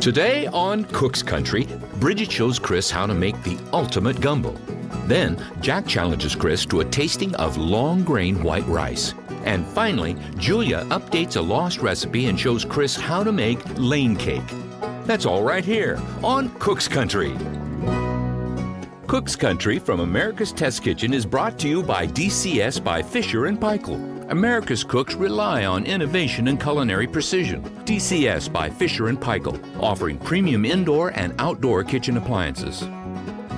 Today on Cook's Country, Bridget shows Chris how to make the ultimate gumbo. Then, Jack challenges Chris to a tasting of long-grain white rice. And finally, Julia updates a lost recipe and shows Chris how to make lane cake. That's all right here on Cook's Country. Cook's Country from America's Test Kitchen is brought to you by DCS by Fisher & Paykel. America's cooks rely on innovation and culinary precision. DCS by Fisher & Paykel, offering premium indoor and outdoor kitchen appliances.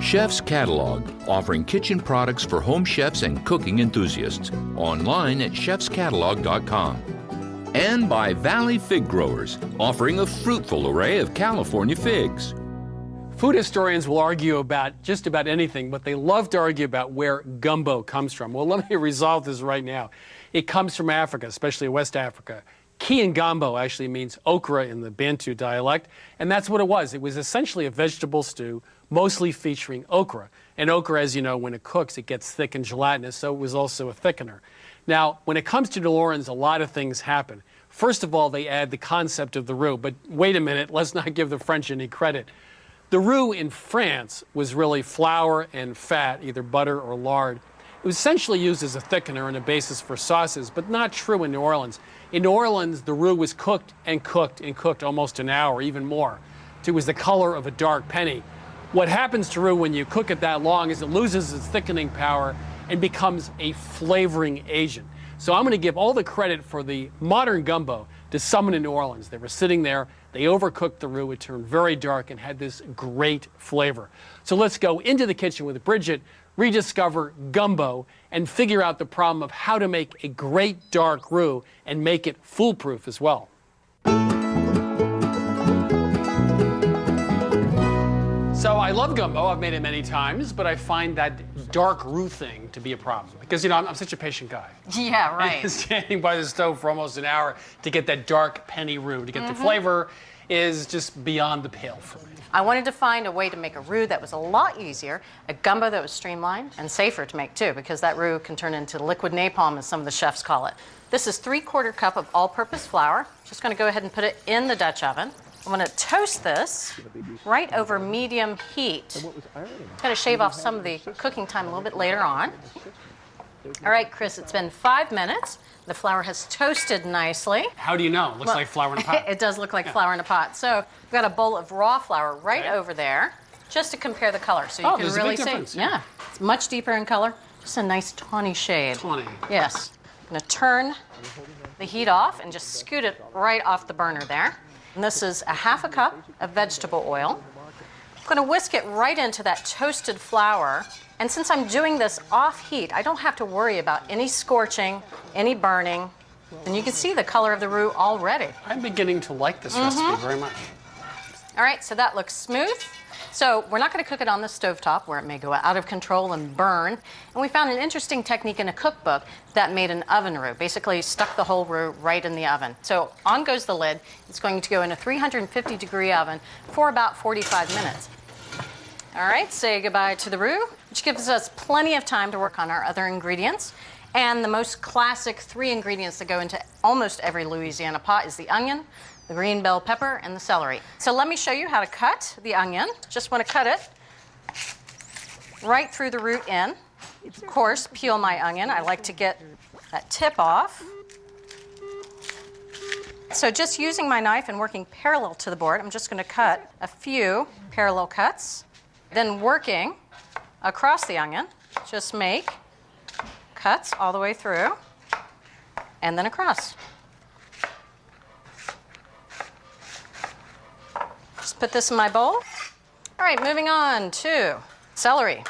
Chef's Catalog, offering kitchen products for home chefs and cooking enthusiasts. Online at chefscatalog.com. And by Valley Fig Growers, offering a fruitful array of California figs. Food historians will argue about just about anything, but they love to argue about where gumbo comes from. Well, let me resolve this right now. It comes from Africa, especially West Africa. Kiangambo actually means okra in the Bantu dialect, and that's what it was. It was essentially a vegetable stew, mostly featuring okra. And okra, as you know, when it cooks, it gets thick and gelatinous, so it was also a thickener. Now, when it comes to New Orleans, a lot of things happen. First of all, they add the concept of the roux, but wait a minute, let's not give the French any credit. The roux in France was really flour and fat, either butter or lard. It was essentially used as a thickener and a basis for sauces, but not true in New Orleans. In New Orleans, the roux was cooked and cooked and cooked almost an hour, even more. It was the color of a dark penny. What happens to roux when you cook it that long is it loses its thickening power and becomes a flavoring agent. So I'm going to give all the credit for the modern gumbo to someone in New Orleans. They were sitting there, they overcooked the roux, it turned very dark and had this great flavor. So let's go into the kitchen with Bridget, rediscover gumbo, and figure out the problem of how to make a great dark roux and make it foolproof as well. So I love gumbo, I've made it many times, but I find that dark roux thing to be a problem. Because, you know, I'm such a patient guy. Yeah, right. Standing by the stove for almost an hour to get that dark penny roux, to get the flavor, is just beyond the pale for me. I wanted to find a way to make a roux that was a lot easier, a gumbo that was streamlined and safer to make too, because that roux can turn into liquid napalm, as some of the chefs call it. This is 3/4 cup of all-purpose flour. Just going to go ahead and put it in the Dutch oven. I'm going to toast this right over medium heat. I'm going to shave off some of the cooking time a little bit later on. All right, Chris, it's been 5 minutes. The flour has toasted nicely. How do you know? It looks like flour in a pot. It does look like flour in a pot. So we've got a bowl of raw flour right over there, just to compare the color. So you can really see. Yeah, it's much deeper in color. Just a nice tawny shade. Tawny. Yes. I'm going to turn the heat off and just scoot it right off the burner there. And this is a 1/2 cup of vegetable oil. I'm going to whisk it right into that toasted flour. And since I'm doing this off heat, I don't have to worry about any scorching, any burning. And you can see the color of the roux already. I'm beginning to like this recipe very much. All right, so that looks smooth. So we're not going to cook it on the stovetop where it may go out of control and burn. And we found an interesting technique in a cookbook that made an oven roux. Basically stuck the whole roux right in the oven. So on goes the lid. It's going to go in a 350-degree oven for about 45 minutes. All right, say goodbye to the roux, which gives us plenty of time to work on our other ingredients. And the most classic 3 ingredients that go into almost every Louisiana pot is the onion, the green bell pepper, and the celery. So let me show you how to cut the onion. Just want to cut it right through the root in. Of course, peel my onion. I like to get that tip off. So just using my knife and working parallel to the board, I'm just going to cut a few parallel cuts. Then working across the onion, just make cuts all the way through and then across. Just put this in my bowl. All right, moving on to celery.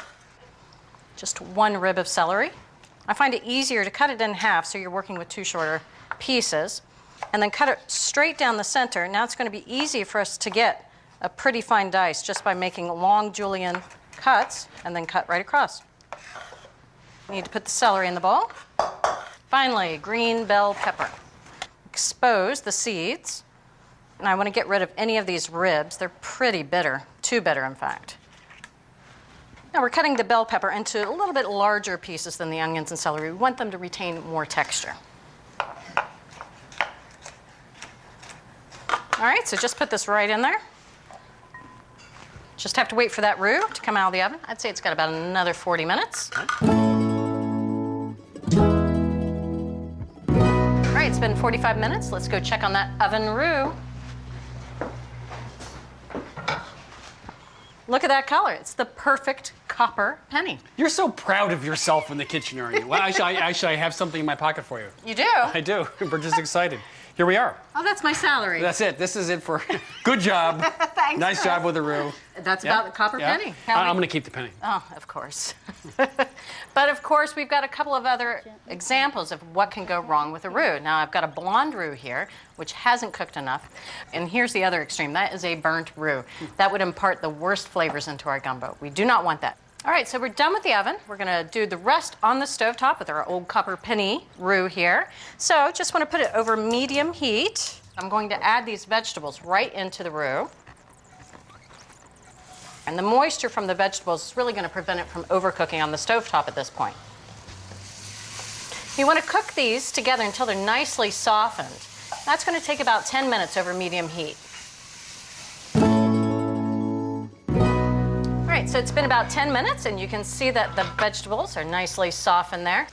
Just 1 rib of celery. I find it easier to cut it in half so you're working with 2 shorter pieces. And then cut it straight down the center. Now it's going to be easy for us to get a pretty fine dice just by making long julienne cuts and then cut right across. We need to put the celery in the bowl. Finally, green bell pepper. Expose the seeds. And I want to get rid of any of these ribs. They're pretty bitter, too bitter in fact. Now we're cutting the bell pepper into a little bit larger pieces than the onions and celery. We want them to retain more texture. All right, so just put this right in there. Just have to wait for that roux to come out of the oven. I'd say it's got about another 40 minutes. Okay. All right, it's been 45 minutes. Let's go check on that oven roux. Look at that color. It's the perfect copper penny. You're so proud of yourself in the kitchen, aren't you? Well, actually, I have something in my pocket for you. You do? I do. We're just excited. Here we are. Oh, that's my salary. That's it. This is it for good job. Thanks. Nice job with the roux. That's about the copper penny. I'm going to keep the penny. Oh, of course. But of course, we've got a couple of other examples of what can go wrong with a roux. Now, I've got a blonde roux here, which hasn't cooked enough. And here's the other extreme. That is a burnt roux. That would impart the worst flavors into our gumbo. We do not want that. All right, so we're done with the oven. We're going to do the rest on the stovetop with our old copper penny roux here. So just want to put it over medium heat. I'm going to add these vegetables right into the roux. And the moisture from the vegetables is really going to prevent it from overcooking on the stovetop at this point. You want to cook these together until they're nicely softened. That's going to take about 10 minutes over medium heat. All right, so it's been about 10 minutes, and you can see that the vegetables are nicely softened there.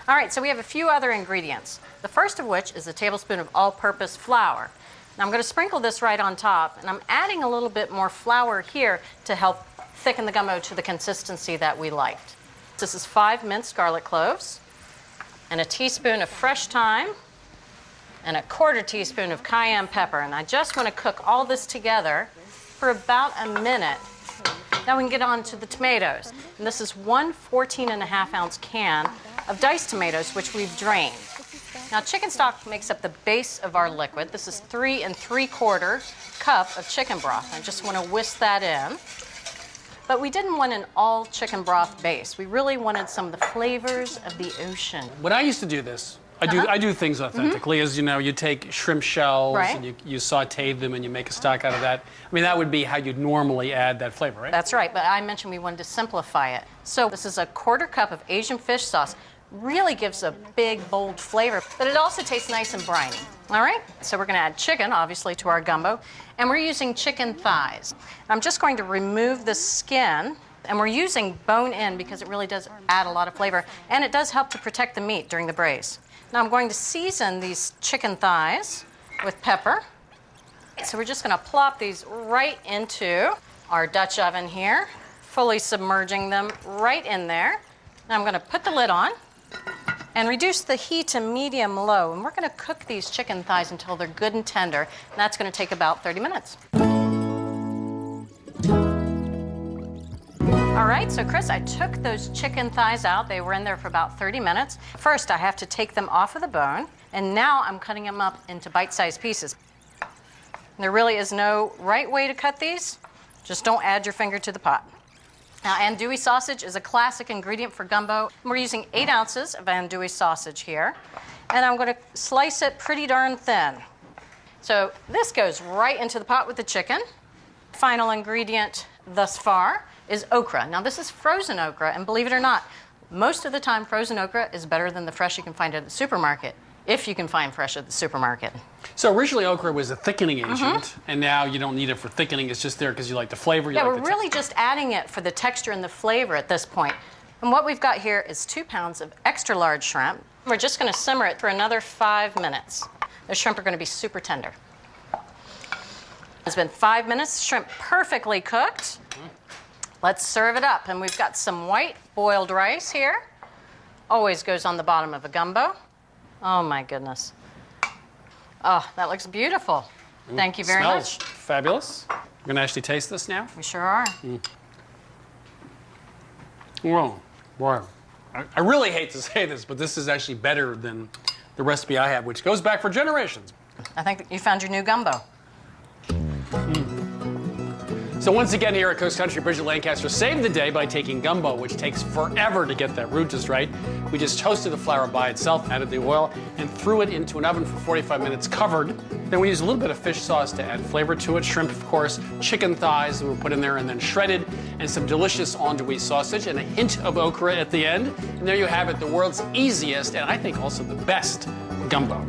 All right, so we have a few other ingredients. The first of which is a tablespoon of all-purpose flour. Now I'm going to sprinkle this right on top, and I'm adding a little bit more flour here to help thicken the gumbo to the consistency that we liked. This is 5 minced garlic cloves, and a teaspoon of fresh thyme, and a 1/4 teaspoon of cayenne pepper. And I just want to cook all this together for about a minute. Now we can get on to the tomatoes. And this is 1 14.5-ounce can of diced tomatoes, which we've drained. Now, chicken stock makes up the base of our liquid. This is 3 3/4 cup of chicken broth. I just want to whisk that in. But we didn't want an all chicken broth base. We really wanted some of the flavors of the ocean. When I used to do this, I do things authentically. As you know, you take shrimp shells and you saute them and you make a stock out of that. I mean, that would be how you'd normally add that flavor, right? That's right, but I mentioned we wanted to simplify it. So this is a 1/4 cup of Asian fish sauce. Really gives a big, bold flavor, but it also tastes nice and briny. All right, so we're going to add chicken, obviously, to our gumbo, and we're using chicken thighs. I'm just going to remove the skin, and we're using bone-in because it really does add a lot of flavor, and it does help to protect the meat during the braise. Now I'm going to season these chicken thighs with pepper. So we're just going to plop these right into our Dutch oven here, fully submerging them right in there. Now I'm going to put the lid on and reduce the heat to medium-low. And we're going to cook these chicken thighs until they're good and tender. And that's going to take about 30 minutes. All right, so Chris, I took those chicken thighs out. They were in there for about 30 minutes. First, I have to take them off of the bone. And now I'm cutting them up into bite-sized pieces. There really is no right way to cut these. Just don't add your finger to the pot. Now, andouille sausage is a classic ingredient for gumbo. We're using 8 ounces of andouille sausage here. And I'm going to slice it pretty darn thin. So this goes right into the pot with the chicken. Final ingredient thus far is okra. Now, this is frozen okra, and believe it or not, most of the time frozen okra is better than the fresh you can find at the supermarket, if you can find fresh at the supermarket. So originally okra was a thickening agent, and now you don't need it for thickening. It's just there because you like the flavor. Yeah, we're really just adding it for the texture and the flavor at this point. And what we've got here is 2 pounds of extra large shrimp. We're just going to simmer it for another 5 minutes. The shrimp are going to be super tender. It's been 5 minutes, shrimp perfectly cooked. Let's serve it up. And we've got some white boiled rice here. Always goes on the bottom of a gumbo. Oh my goodness. Oh, that looks beautiful. Thank you very much. Smells fabulous. We're going to actually taste this now. We sure are. Whoa, wow. I really hate to say this, but this is actually better than the recipe I have, which goes back for generations. I think that you found your new gumbo. So once again here at Coast Country, Bridget Lancaster saved the day by taking gumbo, which takes forever to get that roux just right. We just toasted the flour by itself, added the oil, and threw it into an oven for 45 minutes covered. Then we used a little bit of fish sauce to add flavor to it. Shrimp, of course, chicken thighs that were put in there and then shredded, and some delicious andouille sausage, and a hint of okra at the end. And there you have it, the world's easiest, and I think also the best gumbo.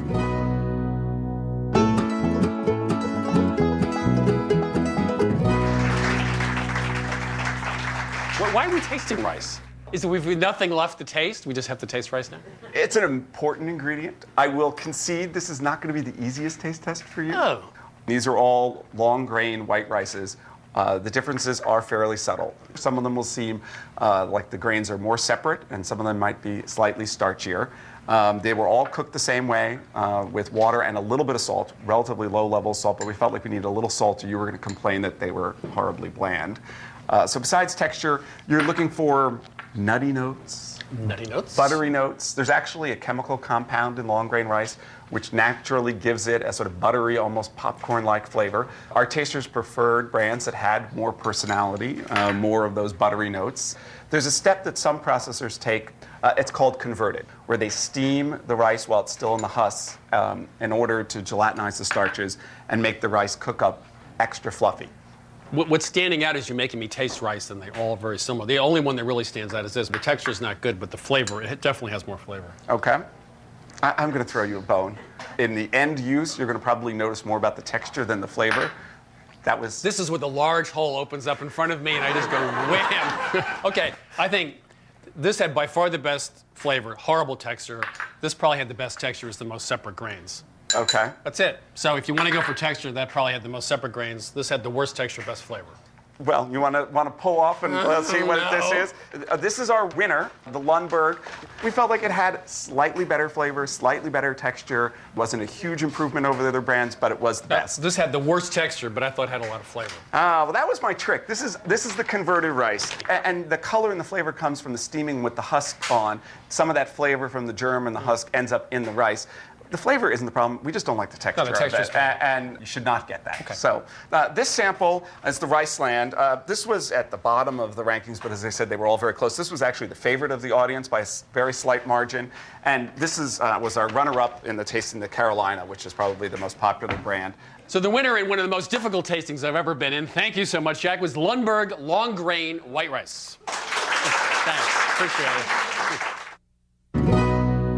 Why are we tasting rice? Is it we've nothing left to taste? We just have to taste rice now? It's an important ingredient. I will concede this is not going to be the easiest taste test for you. Oh. These are all long grain white rices. The differences are fairly subtle. Some of them will seem like the grains are more separate, and some of them might be slightly starchier. They were all cooked the same way with water and a little bit of salt, relatively low level of salt, but we felt like we needed a little salt or you were going to complain that they were horribly bland. So besides texture, you're looking for nutty notes. Nutty notes? Buttery notes. There's actually a chemical compound in long grain rice which naturally gives it a sort of buttery, almost popcorn-like flavor. Our tasters preferred brands that had more personality, more of those buttery notes. There's a step that some processors take, it's called converted, where they steam the rice while it's still in the husk in order to gelatinize the starches and make the rice cook up extra fluffy. What's standing out is you're making me taste rice, and they all are very similar. The only one that really stands out is this. The texture is not good, but the flavor, it definitely has more flavor. Okay. I'm going to throw you a bone. In the end use, you're going to probably notice more about the texture than the flavor. This is where the large hole opens up in front of me, and I just go wham. Okay, I think this had by far the best flavor, horrible texture. This probably had the best texture, is the most separate grains. Okay. That's it. So if you want to go for texture, that probably had the most separate grains. This had the worst texture, best flavor. Well, you want to pull off and see what this is? This is our winner, the Lundberg. We felt like it had slightly better flavor, slightly better texture. Wasn't a huge improvement over the other brands, but it was the best. This had the worst texture, but I thought it had a lot of flavor. Well, that was my trick. This is the converted rice. And the color and the flavor comes from the steaming with the husk on. Some of that flavor from the germ and the husk ends up in the rice. The flavor isn't the problem. We just don't like the texture No, the texture's of it. And you should not get that. Okay. So this sample is the Rice Land. This was at the bottom of the rankings, but as I said, they were all very close. This was actually the favorite of the audience by a very slight margin. And this was our runner-up in the Tasting the Carolina, which is probably the most popular brand. So the winner in one of the most difficult tastings I've ever been in, thank you so much, Jack, was Lundberg Long Grain White Rice. Thanks. Appreciate it.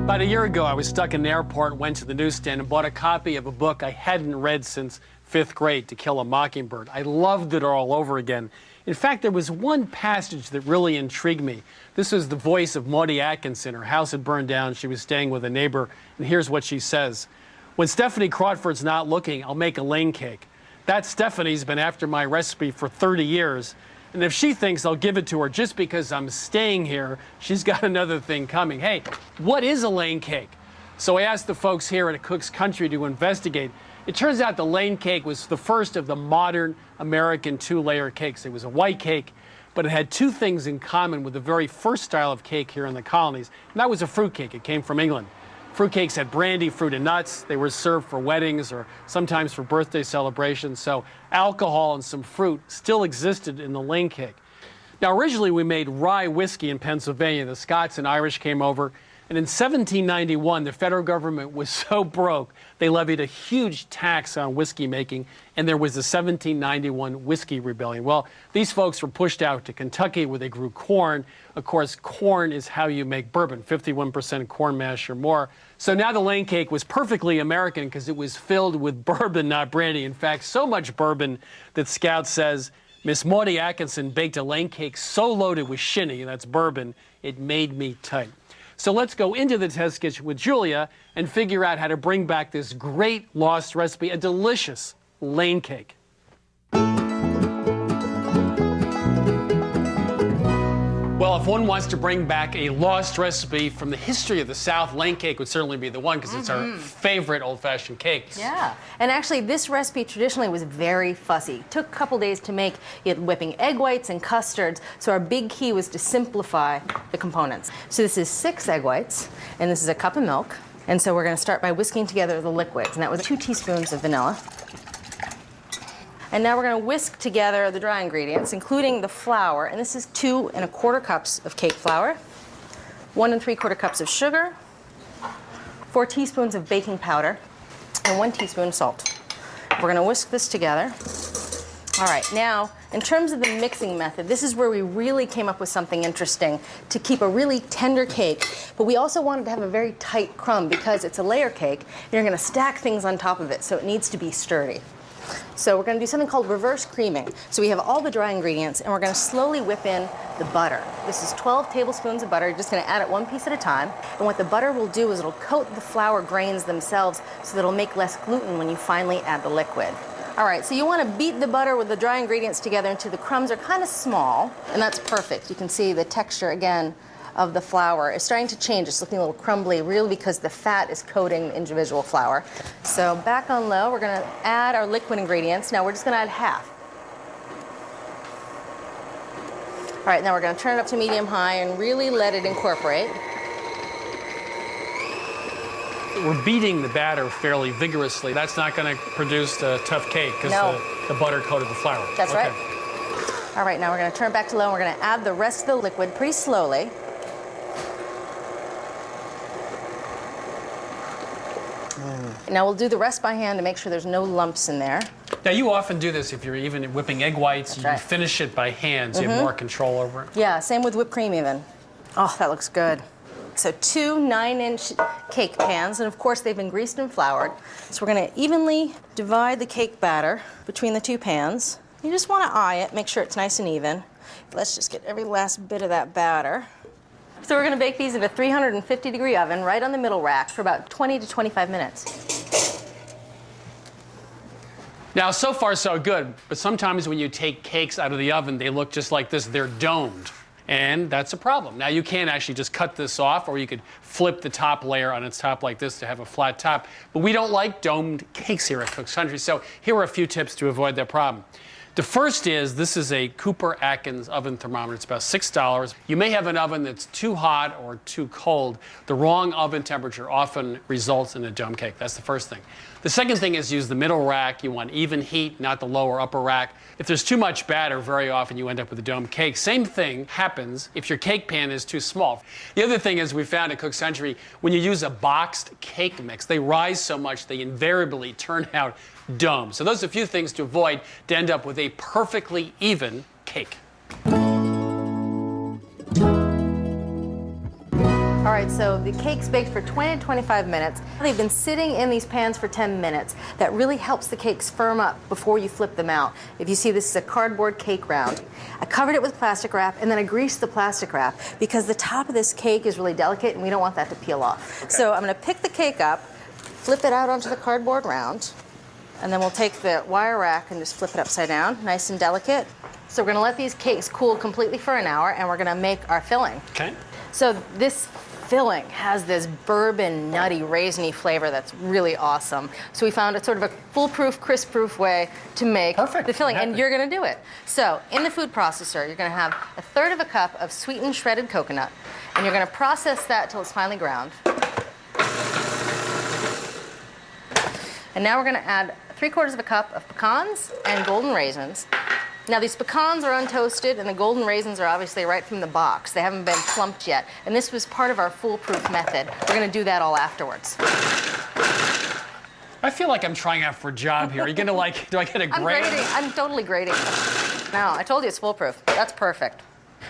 About a year ago, I was stuck in an airport, went to the newsstand, and bought a copy of a book I hadn't read since 5th grade, To Kill a Mockingbird. I loved it all over again. In fact, there was one passage that really intrigued me. This was the voice of Maudie Atkinson. Her house had burned down. She was staying with a neighbor, and here's what she says. When Stephanie Crawford's not looking, I'll make a lane cake. That Stephanie's been after my recipe for 30 years. And if she thinks I'll give it to her just because I'm staying here, she's got another thing coming. Hey, what is a lane cake? So I asked the folks here at Cook's Country to investigate. It turns out the lane cake was the first of the modern American two-layer cakes. It was a white cake, but it had two things in common with the very first style of cake here in the colonies, and that was a fruit cake. It came from England. Fruitcakes had brandy, fruit, and nuts. They were served for weddings or sometimes for birthday celebrations, so alcohol and some fruit still existed in the lane cake. Now, originally we made rye whiskey in Pennsylvania. The Scots and Irish came over, and in 1791, the federal government was so broke, they levied a huge tax on whiskey making, and there was the 1791 Whiskey Rebellion. Well, these folks were pushed out to Kentucky where they grew corn. Of course, corn is how you make bourbon, 51% corn mash or more. So now the lane cake was perfectly American because it was filled with bourbon, not brandy. In fact, so much bourbon that Scout says Miss Maudie Atkinson baked a lane cake so loaded with shinny, that's bourbon, it made me tight. So let's go into the test kitchen with Julia and figure out how to bring back this great lost recipe, a delicious lane cake. Well, if one wants to bring back a lost recipe from the history of the South, lane cake would certainly be the one because it's our favorite old-fashioned cake. Yeah, and actually this recipe traditionally was very fussy. It took a couple days to make. You had whipping egg whites and custards, so our big key was to simplify the components. So this is 6 egg whites, and this is a cup of milk. And so we're going to start by whisking together the liquids, and that was 2 teaspoons of vanilla. And now we're going to whisk together the dry ingredients, including the flour. And this is 2 1/4 cups of cake flour, 1 3/4 cups of sugar, 4 teaspoons of baking powder, and 1 teaspoon of salt. We're going to whisk this together. All right, now, in terms of the mixing method, this is where we really came up with something interesting to keep a really tender cake, but we also wanted to have a very tight crumb because it's a layer cake, and you're going to stack things on top of it, so it needs to be sturdy. So we're going to do something called reverse creaming. So we have all the dry ingredients, and we're going to slowly whip in the butter. This is 12 tablespoons of butter. You're just going to add it one piece at a time. And what the butter will do is it'll coat the flour grains themselves so that it'll make less gluten when you finally add the liquid. All right, so you want to beat the butter with the dry ingredients together until the crumbs are kind of small, and that's perfect. You can see the texture, again, of the flour is starting to change. It's looking a little crumbly, really because the fat is coating the individual flour. So back on low, we're going to add our liquid ingredients. Now we're just going to add half. All right, now we're going to turn it up to medium-high and really let it incorporate. We're beating the batter fairly vigorously. That's not going to produce a tough cake because the butter coated the flour. That's right. All right, now we're going to turn it back to low, and we're going to add the rest of the liquid pretty slowly. Now we'll do the rest by hand to make sure there's no lumps in there. Now you often do this if you're even whipping egg whites. That's you right. finish it by hand, so you have more control over it. Yeah, same with whipped cream even. Oh, that looks good. So 2 9-inch cake pans, and of course they've been greased and floured. So we're going to evenly divide the cake batter between the 2 pans. You just want to eye it, make sure it's nice and even. Let's just get every last bit of that batter. So we're going to bake these in a 350-degree oven right on the middle rack for about 20 to 25 minutes. Now, so far so good, but sometimes when you take cakes out of the oven, they look just like this. They're domed, and that's a problem. Now, you can actually just cut this off, or you could flip the top layer on its top like this to have a flat top, but we don't like domed cakes here at Cook's Country, so here are a few tips to avoid that problem. The first is, this is a Cooper Atkins oven thermometer. It's about $6. You may have an oven that's too hot or too cold. The wrong oven temperature often results in a dome cake. That's the first thing. The second thing is use the middle rack. You want even heat, not the lower upper rack. If there's too much batter, very often you end up with a dome cake. Same thing happens if your cake pan is too small. The other thing is we found at Cook's Country, when you use a boxed cake mix, they rise so much they invariably turn out dome. So those are a few things to avoid to end up with a perfectly even cake. All right, so the cake's baked for 20 to 25 minutes. They've been sitting in these pans for 10 minutes. That really helps the cakes firm up before you flip them out. If you see, this is a cardboard cake round. I covered it with plastic wrap, and then I greased the plastic wrap because the top of this cake is really delicate and we don't want that to peel off. Okay. So I'm going to pick the cake up, flip it out onto the cardboard round, and then we'll take the wire rack and just flip it upside down, nice and delicate. So we're going to let these cakes cool completely for an hour, and we're going to make our filling. Okay. So this filling has this bourbon, nutty, raisiny flavor that's really awesome. So we found a sort of a foolproof, crisp-proof way to make the filling, and you're going to do it. So in the food processor, you're going to have 1/3 cup of sweetened shredded coconut, and you're going to process that till it's finely ground. And now we're going to add 3/4 cup of pecans and golden raisins. Now these pecans are untoasted, and the golden raisins are obviously right from the box. They haven't been plumped yet, and this was part of our foolproof method. We're going to do that all afterwards. I feel like I'm trying out for a job here. Are you going to do I get a grade? I'm grading. I'm totally grading. No, I told you it's foolproof. That's perfect.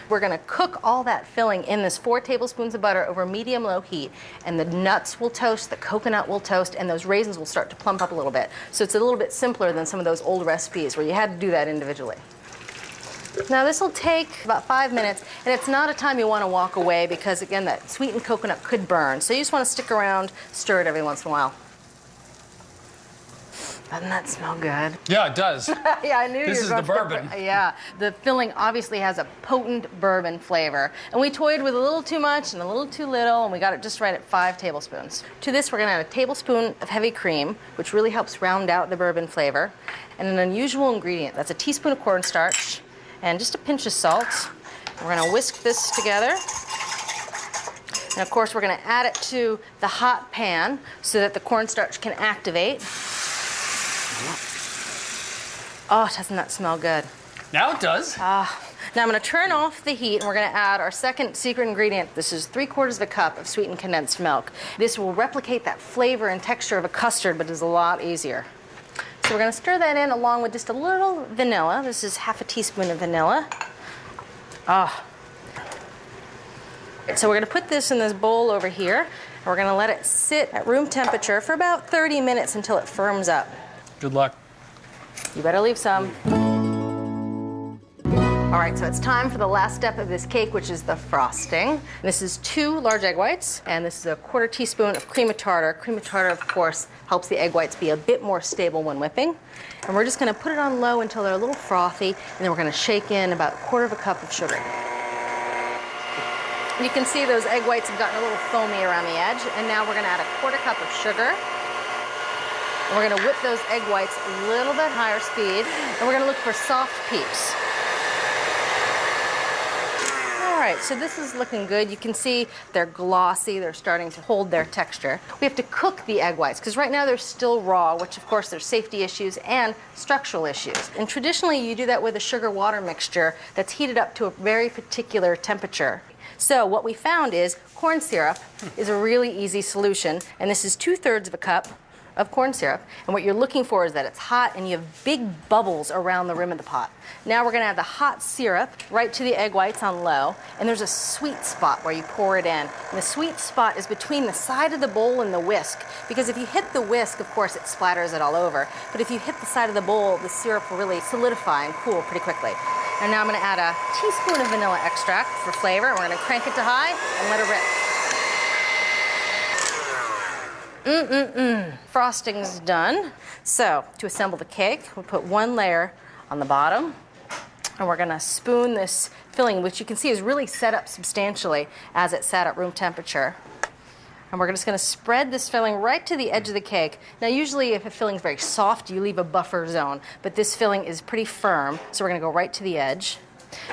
We're going to cook all that filling in this 4 tablespoons of butter over medium-low heat, and the nuts will toast, the coconut will toast, and those raisins will start to plump up a little bit. So it's a little bit simpler than some of those old recipes where you had to do that individually. Now this will take about 5 minutes, and it's not a time you want to walk away because, again, that sweetened coconut could burn. So you just want to stick around, stir it every once in a while. Doesn't that smell good? Yeah, it does. Yeah, I knew this is the bourbon. Yeah, the filling obviously has a potent bourbon flavor. And we toyed with a little too much and a little too little, and we got it just right at 5 tablespoons. To this, we're going to add a tablespoon of heavy cream, which really helps round out the bourbon flavor. And an unusual ingredient, that's a teaspoon of cornstarch and just a pinch of salt. We're going to whisk this together. And of course, we're going to add it to the hot pan so that the cornstarch can activate. Oh, doesn't that smell good? Now it does. Now I'm going to turn off the heat, and we're going to add our second secret ingredient. This is 3/4 cup of sweetened condensed milk. This will replicate that flavor and texture of a custard, but is a lot easier. So we're going to stir that in along with just a little vanilla. This is half a teaspoon of vanilla. So we're going to put this in this bowl over here, and we're going to let it sit at room temperature for about 30 minutes until it firms up. Good luck. You better leave some. All right, so it's time for the last step of this cake, which is the frosting. This is 2 large egg whites, and this is a 1/4 teaspoon of cream of tartar. Cream of tartar, of course, helps the egg whites be a bit more stable when whipping. And we're just gonna put it on low until they're a little frothy, and then we're gonna shake in about 1/4 cup of sugar. You can see those egg whites have gotten a little foamy around the edge, and now we're gonna add a 1/4 cup of sugar. And we're gonna whip those egg whites a little bit higher speed, and we're gonna look for soft peeps. All right, so this is looking good. You can see they're glossy, they're starting to hold their texture. We have to cook the egg whites, because right now they're still raw, which of course there's safety issues and structural issues. And traditionally you do that with a sugar-water mixture that's heated up to a very particular temperature. So what we found is corn syrup is a really easy solution, and this is 2/3 of a cup of corn syrup. And what you're looking for is that it's hot and you have big bubbles around the rim of the pot. Now we're gonna add the hot syrup right to the egg whites on low, and there's a sweet spot where you pour it in. And the sweet spot is between the side of the bowl and the whisk, because if you hit the whisk, of course, it splatters it all over. But if you hit the side of the bowl, the syrup will really solidify and cool pretty quickly. And now I'm gonna add a teaspoon of vanilla extract for flavor. We're gonna crank it to high and let it rip. Frosting's done. So to assemble the cake, we'll put 1 layer on the bottom, and we're gonna spoon this filling, which you can see is really set up substantially as it sat at room temperature. And we're just gonna spread this filling right to the edge of the cake. Now usually if a filling's very soft, you leave a buffer zone, but this filling is pretty firm, so we're gonna go right to the edge.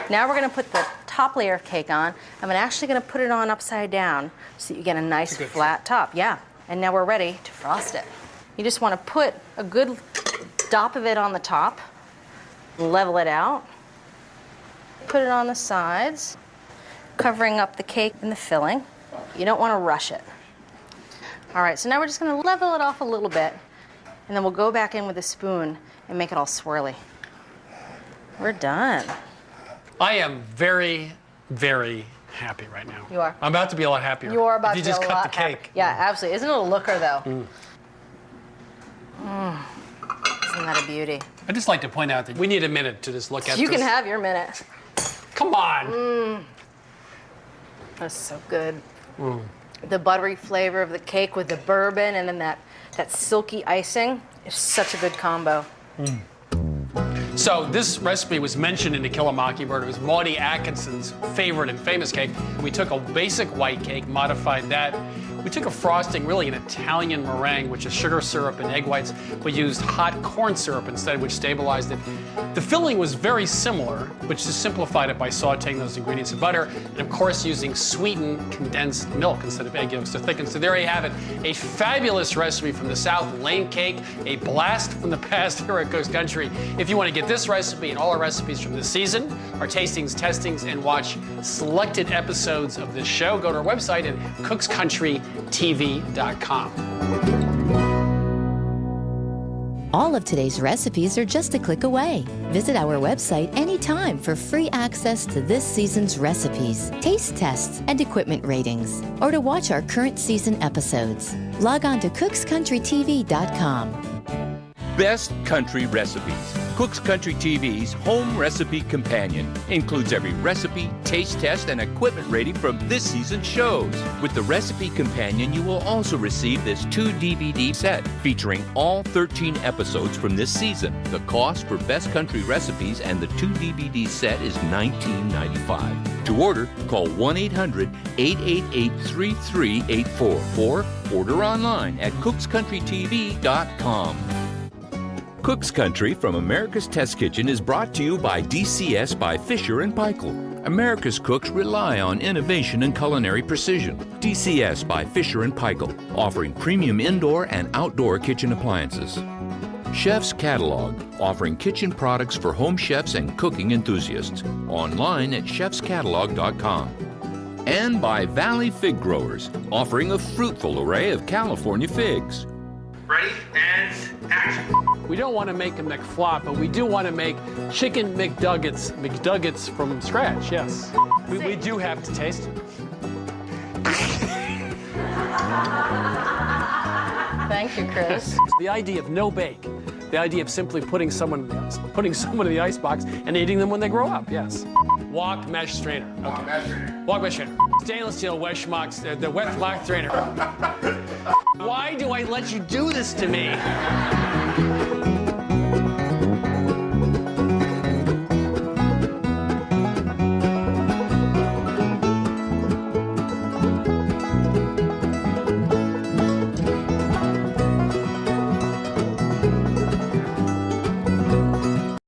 Now we're gonna put the top layer of cake on. I'm actually gonna put it on upside down so that you get a nice flat top. Yeah. And now we're ready to frost it. You just want to put a good dop of it on the top, level it out, put it on the sides, covering up the cake and the filling. You don't want to rush it. All right, so now we're just going to level it off a little bit, and then we'll go back in with a spoon and make it all swirly. We're done. I am very, very happy right now. You are. I'm about to be a lot happier. You are about if to you be just a cut lot the cake. happier. Yeah, absolutely. Isn't it a looker, though? Isn't that a beauty? I'd just like to point out that we need a minute to just look at You this. can have your minute. Come on. That's so good. The buttery flavor of the cake with the bourbon and then that silky icing is such a good combo. So this recipe was mentioned in To Kill a Mockingbird. It was Maudie Atkinson's favorite and famous cake. We took a basic white cake, modified that. We took a frosting, really an Italian meringue, which is sugar syrup and egg whites. We used hot corn syrup instead, which stabilized it. The filling was very similar, which just simplified it by sauteing those ingredients in butter, and of course using sweetened condensed milk instead of egg yolks to thicken. So there you have it, a fabulous recipe from the South, Lane cake, a blast from the past here at Cook's Country. If you want to get this recipe and all our recipes from this season, our tastings, testings, and watch selected episodes of this show, go to our website at cookscountrytv.com. All of today's recipes are just a click away. Visit our website anytime for free access to this season's recipes, taste tests, and equipment ratings, or to watch our current season episodes. Log on to cookscountrytv.com. Best Country Recipes. Cook's Country TV's home recipe companion includes every recipe, taste test, and equipment rating from this season's shows. With the recipe companion, you will also receive this 2-DVD set featuring all 13 episodes from this season. The cost for Best Country Recipes and the 2-DVD set is $19.95. To order, call 1-800-888-3384 or order online at cookscountrytv.com. Cook's Country from America's Test Kitchen is brought to you by DCS by Fisher & Paykel. America's cooks rely on innovation and culinary precision. DCS by Fisher & Paykel, offering premium indoor and outdoor kitchen appliances. Chef's Catalog, offering kitchen products for home chefs and cooking enthusiasts. Online at chefscatalog.com. And by Valley Fig Growers, offering a fruitful array of California figs. Ready and action. We don't want to make a McFlop, but we do want to make chicken McDuggets from scratch, yes. We do have to taste. Thank you, Chris. The idea of no bake The idea of simply putting someone in the icebox and eating them when they grow up, yes. Walk mesh strainer. Okay. Walk mesh strainer. Stainless steel wet schmuck strainer. Why do I let you do this to me?